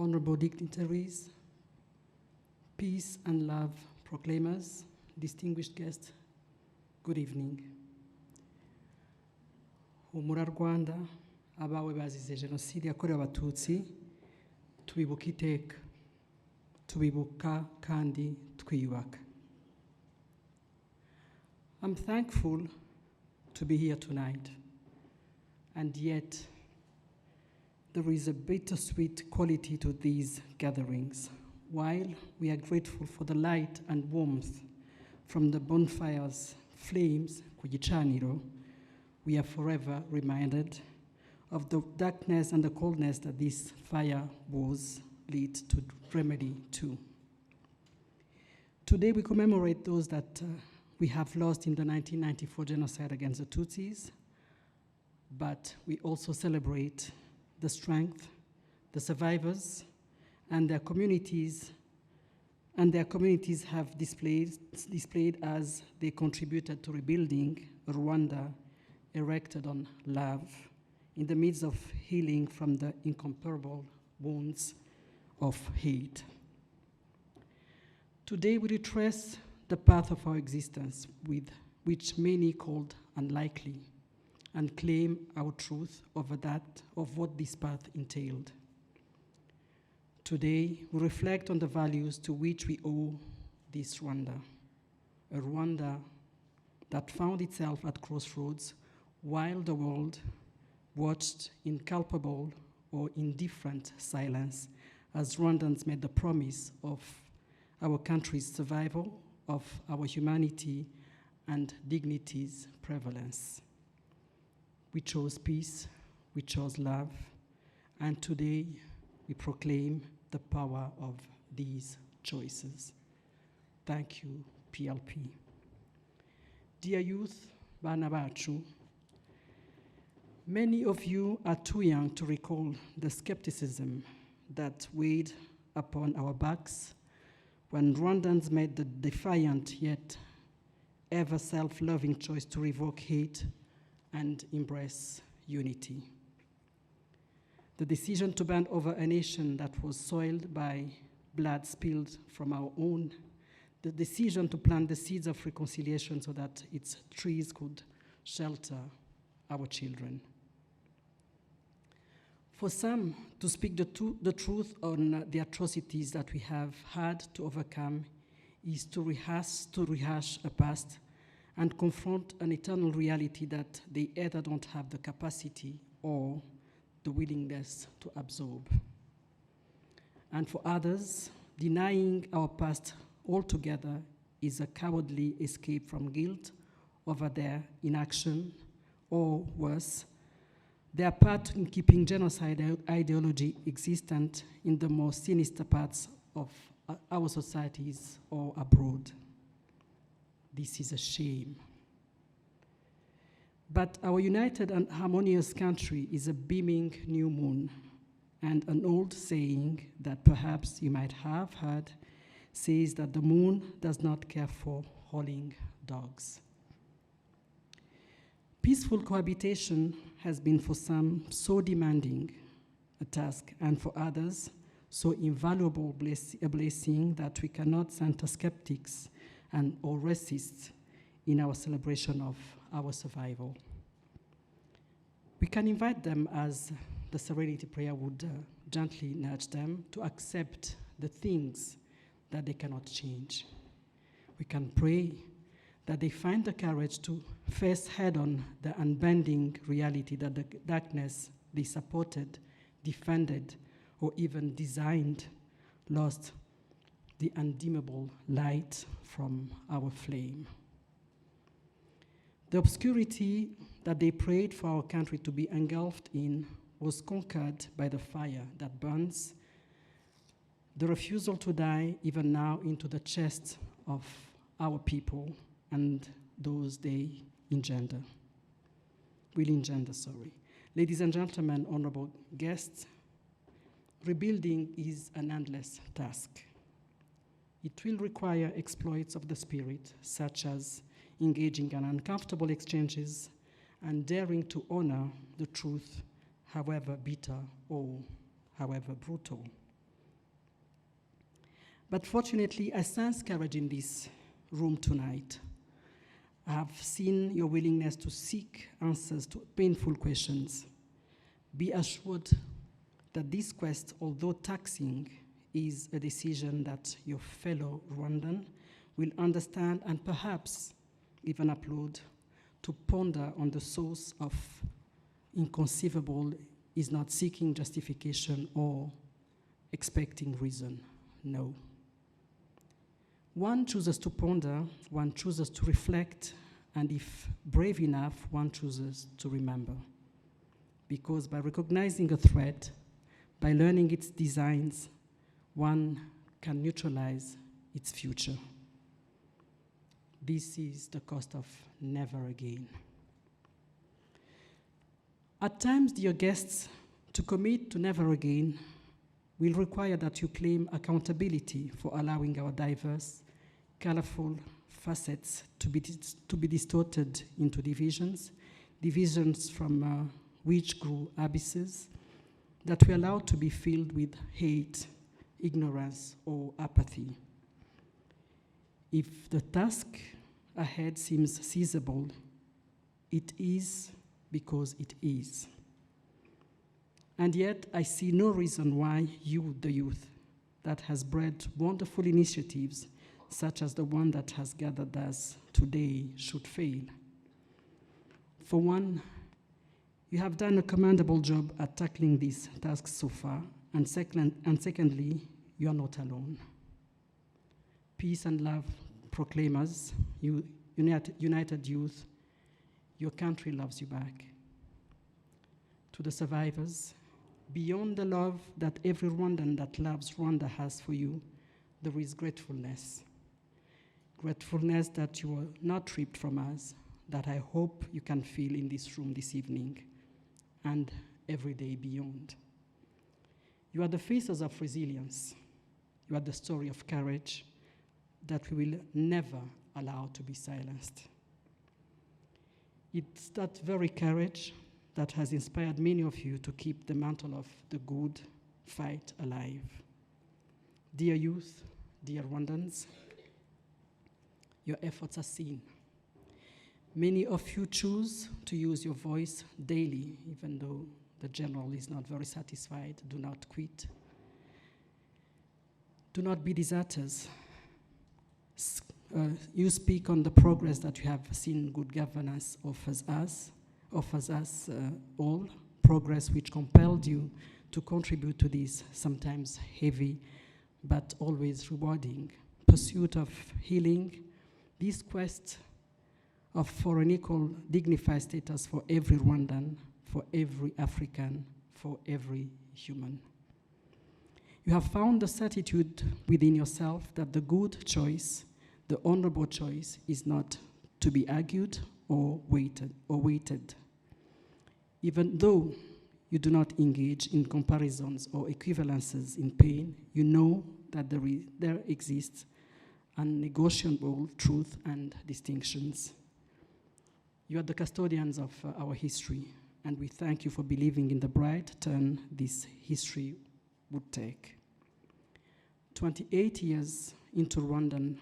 honorable dignitaries, peace and love proclaimers, distinguished guests, good evening. Humura Rwanda, abawe bazize Genocide yakorewe Abatutsi, tubibuka iteka, tubibuka kandi twiyubaka. I'm thankful to be here tonight, and yet there is a bittersweet quality to these gatherings. While we are grateful for the light and warmth from the bonfire's flames, Ku Gicaniro, we are forever reminded of the darkness and the coldness that this fire was lit to remedy too. Today we commemorate those that we have lost in the 1994 genocide against the Tutsis, but we also celebrate the strength, the survivors, and their communities have displayed as they contributed to rebuilding a Rwanda erected on love in the midst of healing from the incomparable wounds of hate. Today we retrace the path of our existence, with which many called unlikely, and claim our truth over that of what this path entailed. Today, we reflect on the values to which we owe this Rwanda, a Rwanda that found itself at crossroads while the world watched in culpable or indifferent silence as Rwandans made the promise of our country's survival, of our humanity and dignity's prevalence. We chose peace, we chose love, and today we proclaim the power of these choices. Thank you, PLP. Dear youth, bana bacu, many of you are too young to recall the skepticism that weighed upon our backs when Rwandans made the defiant yet ever self-loving choice to revoke hate and embrace unity. The decision to band over a nation that was soiled by blood spilled from our own, the decision to plant the seeds of reconciliation so that its trees could shelter our children. For some, to speak the truth on the atrocities that we have had to overcome is to rehash a past and confront an eternal reality that they either don't have the capacity or the willingness to absorb. And for others, denying our past altogether is a cowardly escape from guilt over their inaction, or worse, their part in keeping genocide ideology existent in the most sinister parts of our societies or abroad. This is a shame. But our united and harmonious country is a beaming new moon, and an old saying that perhaps you might have heard says that the moon does not care for howling dogs. Peaceful cohabitation has been for some so demanding a task, and for others so invaluable a blessing that we cannot center skeptics and or racists in our celebration of our survival. We can invite them, as the Serenity Prayer would gently nudge them, to accept the things that they cannot change. We can pray that they find the courage to face head-on the unbending reality that the darkness they supported, defended, or even designed lost the undimmable light from our flame. The obscurity that they prayed for our country to be engulfed in was conquered by the fire that burns, the refusal to die even now into the chests of our people and those they will engender. Ladies and gentlemen, honorable guests, rebuilding is an endless task. It will require exploits of the spirit, such as engaging in uncomfortable exchanges and daring to honor the truth, however bitter or however brutal. But fortunately, I sense courage in this room tonight. I have seen your willingness to seek answers to painful questions. Be assured that this quest, although taxing, is a decision that your fellow Rwandan will understand and perhaps even applaud. To ponder on the source of inconceivable is not seeking justification or expecting reason. No. One chooses to ponder, one chooses to reflect, and if brave enough, one chooses to remember. Because by recognizing a threat, by learning its designs, one can neutralize its future. This is the cost of never again. At times, dear guests, to commit to never again will require that you claim accountability for allowing our diverse, colorful facets to be distorted into divisions from which grew abysses that we allowed to be filled with hate, ignorance, or apathy. If the task ahead seems seizable, it is because it is. And yet, I see no reason why you, the youth, that has bred wonderful initiatives, such as the one that has gathered us today, should fail. For one, you have done a commendable job at tackling these tasks so far, and secondly, you are not alone. Peace and love proclaimers, united youth, your country loves you back. To the survivors, beyond the love that every Rwandan that loves Rwanda has for you, there is gratefulness. Gratefulness that you were not ripped from us, that I hope you can feel in this room this evening and every day beyond. You are the faces of resilience. You are the story of courage that we will never allow to be silenced. It's that very courage that has inspired many of you to keep the mantle of the good fight alive. Dear youth, dear Rwandans, your efforts are seen. Many of you choose to use your voice daily, even though the general is not very satisfied. Do not quit. Do not be deserters. You speak on the progress that you have seen good governance offers us all, progress which compelled you to contribute to this sometimes heavy but always rewarding pursuit of healing, this quest for an equal dignified status for every Rwandan, for every African, for every human. You have found the certitude within yourself that the good choice, the honorable choice, is not to be argued or weighted. Even though you do not engage in comparisons or equivalences in pain, you know that there exists unnegotiable truth and distinctions. You are the custodians of our history, and we thank you for believing in the bright turn this history would take. 28 years into Rwanda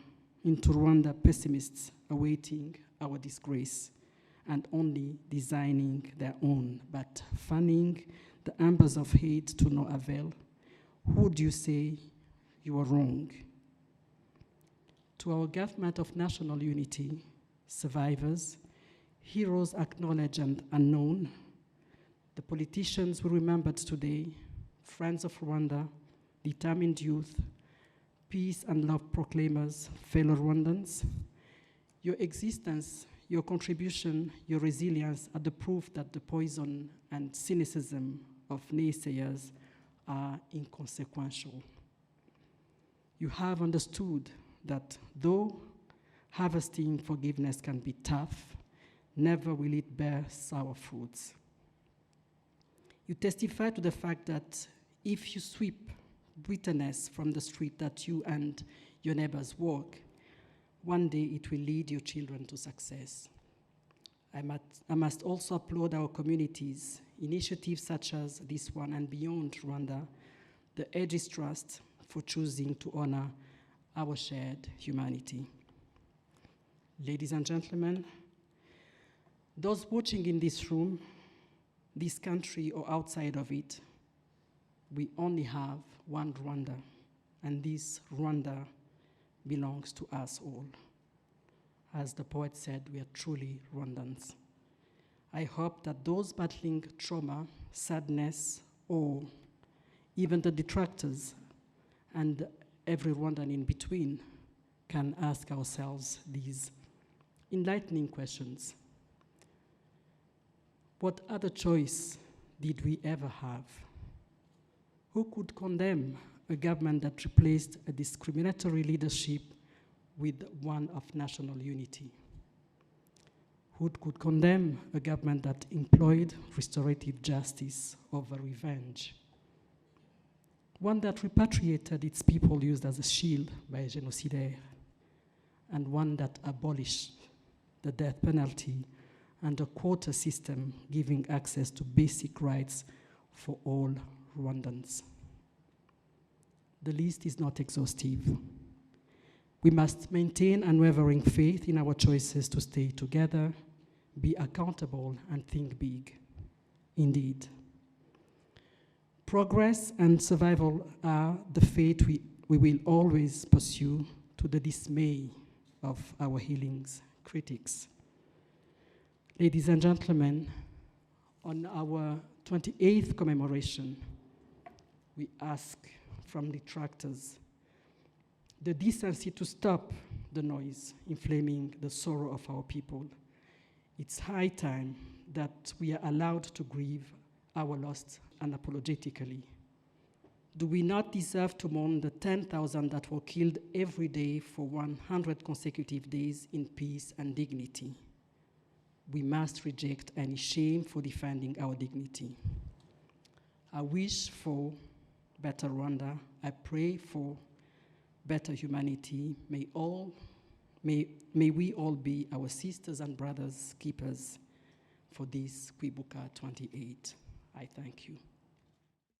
pessimists awaiting our disgrace and only designing their own, but fanning the embers of hate to no avail. Who do you say you are wrong? To our government of national unity, survivors, heroes acknowledged and unknown, the politicians we remembered today, friends of Rwanda, determined youth, peace and love proclaimers, fellow Rwandans, your existence, your contribution, your resilience are the proof that the poison and cynicism of naysayers are inconsequential. You have understood that though harvesting forgiveness can be tough, never will it bear sour fruits. You testify to the fact that if you sweep bitterness from the street that you and your neighbors walk, one day it will lead your children to success. I must also applaud our communities, initiatives such as this one and beyond Rwanda, the AEGIS Trust for choosing to honor our shared humanity. Ladies and gentlemen, those watching in this room, this country or outside of it, we only have one Rwanda, and this Rwanda belongs to us all. As the poet said, we are truly Rwandans. I hope that those battling trauma, sadness, or even the detractors and every Rwandan in between can ask ourselves these enlightening questions. What other choice did we ever have? Who could condemn a government that replaced a discriminatory leadership with one of national unity? Who could condemn a government that employed restorative justice over revenge? One that repatriated its people used as a shield by a genocidaire, and one that abolished the death penalty and a quota system giving access to basic rights for all Rwandans. The list is not exhaustive. We must maintain unwavering faith in our choices to stay together, be accountable, and think big. Indeed. Progress and survival are the fate we will always pursue, to the dismay of our healing's critics. Ladies and gentlemen, on our 28th commemoration, we ask from detractors the decency to stop the noise inflaming the sorrow of our people. It's high time that we are allowed to grieve our loss unapologetically. Do we not deserve to mourn the 10,000 that were killed every day for 100 consecutive days in peace and dignity? We must reject any shame for defending our dignity. I wish for better Rwanda. I pray for better humanity. May we all be our sisters and brothers keepers for this Kwibuka 28. I thank you.